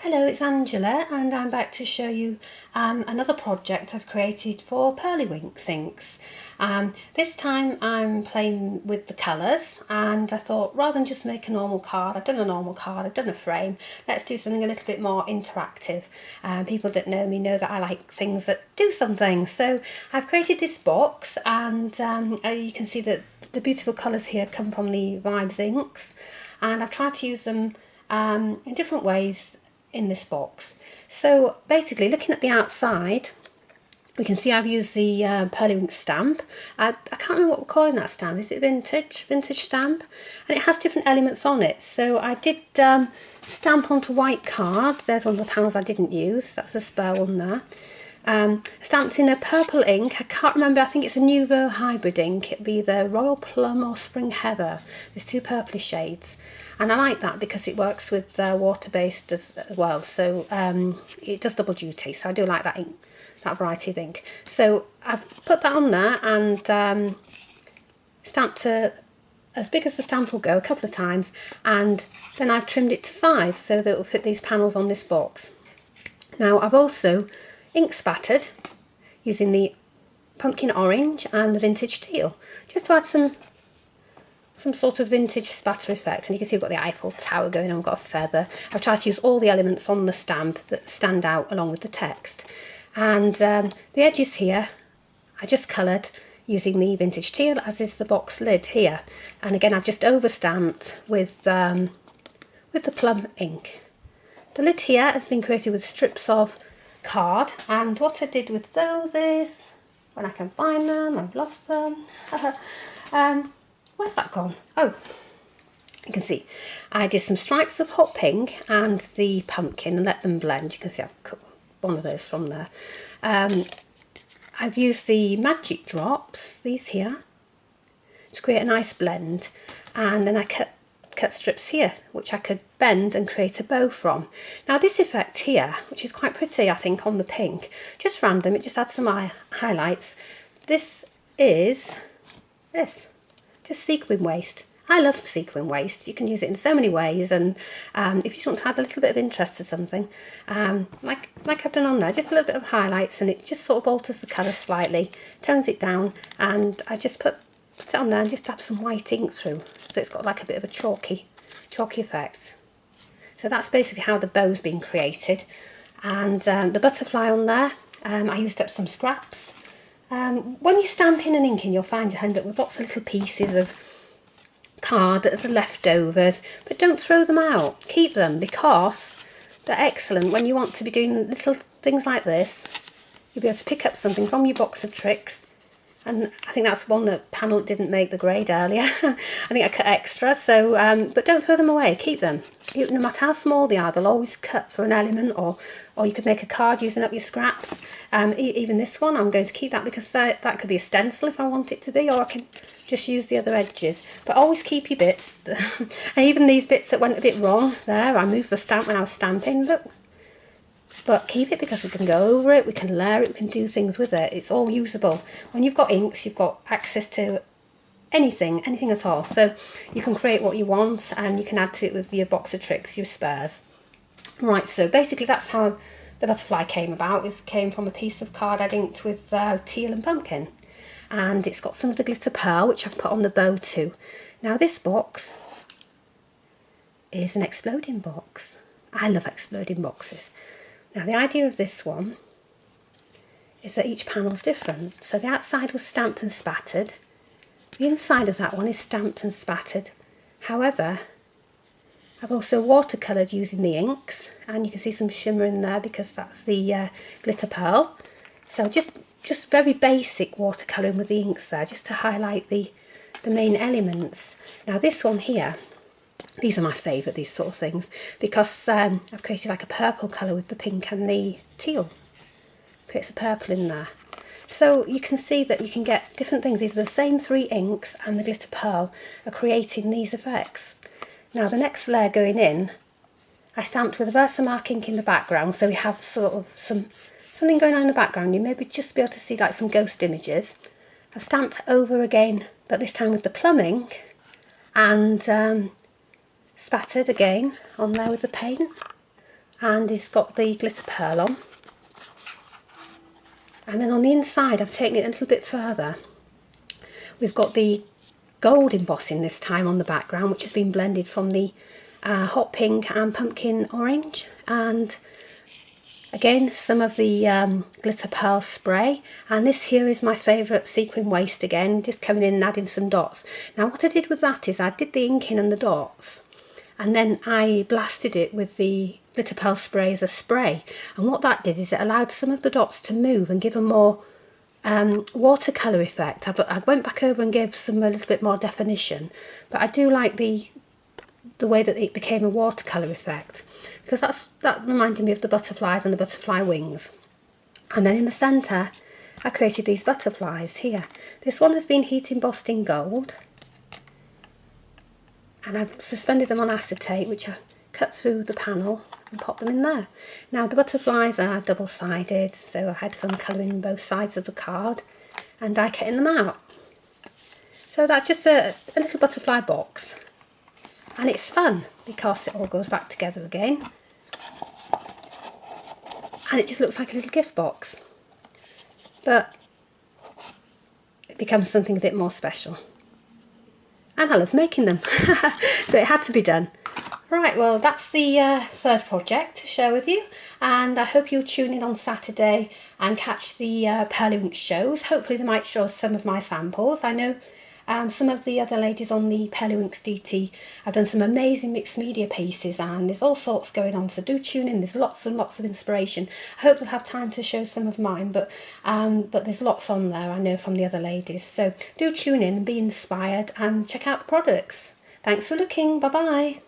Hello, it's Angela and I'm back to show you another project I've created for Pearlywinks inks. This time I'm playing with the colours and I thought rather than just make a normal card, I've done a normal card, I've done a frame, let's do something a little bit more interactive. People that know me know that I like things that do something. So I've created this box and you can see that the beautiful colours here come from the Vibes inks, and I've tried to use them in different ways in this box. So basically, looking at the outside, we can see I've used the Pearlywinks stamp. I can't remember what we're calling that stamp. Is it vintage stamp? And it has different elements on it. So I did stamp onto white card. There's one of the panels I didn't use. That's a spare one there. Stamped in a purple ink. I can't remember, I think it's a Nouveau hybrid ink. It'd be the Royal Plum or Spring Heather. There's two purplish shades, and I like that because it works with water-based as well, so it does double duty, so I do like that ink, that variety of ink. So I've put that on there and stamped as big as the stamp will go a couple of times, and then I've trimmed it to size so that it will fit these panels on this box. Now I've also ink spattered using the pumpkin orange and the vintage teal, just to add some sort of vintage spatter effect. And you can see we've got the Eiffel Tower going on, got a feather. I've tried to use all the elements on the stamp that stand out along with the text. And the edges here I just coloured using the vintage teal, as is the box lid here. And again, I've just over stamped with the plum ink. The lid here has been created with strips of card, and what I did with those is, when I can find them, I've lost them. Where's that gone? Oh, you can see I did some stripes of hot pink and the pumpkin and let them blend. You can see I've cut one of those from there. I've used the magic drops, these here, to create a nice blend, and then I cut strips here which I could bend and create a bow from. Now this effect here, which is quite pretty I think on the pink, just random, it just adds some highlights. This is just sequin waste. I love sequin waste. You can use it in so many ways, and if you just want to add a little bit of interest to something, like I've done on there, just a little bit of highlights, and it just sort of alters the colour slightly, tones it down, and I just put it on there and just dab some white ink through, so it's got like a bit of a chalky effect. So that's basically how the bow's been created. And the butterfly on there, I used up some scraps. When you're stamping and inking, you'll find you end up with lots of little pieces of card that are leftovers, but don't throw them out. Keep them, because they're excellent when you want to be doing little things like this. You'll be able to pick up something from your box of tricks. And I think that's one that panel didn't make the grade earlier. I think I cut extra, so but don't throw them away, keep them. No matter how small they are, they'll always cut for an element, or you could make a card using up your scraps. Even this one, I'm going to keep that because that could be a stencil if I want it to be, or I can just use the other edges. But always keep your bits. And even these bits that went a bit wrong there, I moved the stamp when I was stamping, look. But keep it because we can go over it, we can layer it, we can do things with it. It's all usable. When you've got inks, you've got access to anything at all. So you can create what you want, and you can add to it with your box of tricks, your spares. Right, so basically that's how the butterfly came about. It came from a piece of card I'd inked with teal and pumpkin. And it's got some of the glitter pearl, which I've put on the bow too. Now this box is an exploding box. I love exploding boxes. Now the idea of this one is that each panel's different. So the outside was stamped and spattered. The inside of that one is stamped and spattered. However, I've also watercoloured using the inks, and you can see some shimmer in there because that's the glitter pearl. So just very basic watercolouring with the inks there, just to highlight the main elements. Now this one here, these are my favourite, these sort of things, because I've created like a purple colour with the pink and the teal. Creates a purple in there. So you can see that you can get different things. These are the same three inks, and the glitter pearl are creating these effects. Now the next layer going in, I stamped with a Versamark ink in the background, so we have sort of something going on in the background. You maybe just be able to see like some ghost images. I've stamped over again, but this time with the plum ink, and spattered again on there with the paint. and it's got the glitter pearl on. And then on the inside, I've taken it a little bit further. We've got the gold embossing this time on the background, which has been blended from the hot pink and pumpkin orange. And again, some of the glitter pearl spray. And this here is my favourite sequin waist again, just coming in and adding some dots. Now what I did with that is I did the inking and the dots, and then I blasted it with the glitter pearl spray as a spray. And what that did is it allowed some of the dots to move and give a more watercolour effect. I went back over and gave some a little bit more definition, but I do like the way that it became a watercolour effect, because that reminded me of the butterflies and the butterfly wings. And then in the centre I created these butterflies here. This one has been heat embossed in gold, and I've suspended them on acetate, which I cut through the panel and pop them in there. Now the butterflies are double-sided, so I had fun colouring both sides of the card and die cutting them out. So that's just a little butterfly box, and it's fun because it all goes back together again, and it just looks like a little gift box, but it becomes something a bit more special. And I love making them, so it had to be done. Right, well that's the third project to share with you, and I hope you'll tune in on Saturday and catch the Pearlywinks shows. Hopefully they might show some of my samples. I know some of the other ladies on the Pearlywinks DT have done some amazing mixed media pieces, and there's all sorts going on, so do tune in. There's lots and lots of inspiration. I hope they'll have time to show some of mine, but there's lots on there, I know, from the other ladies. So do tune in and be inspired and check out the products. Thanks for looking. Bye bye.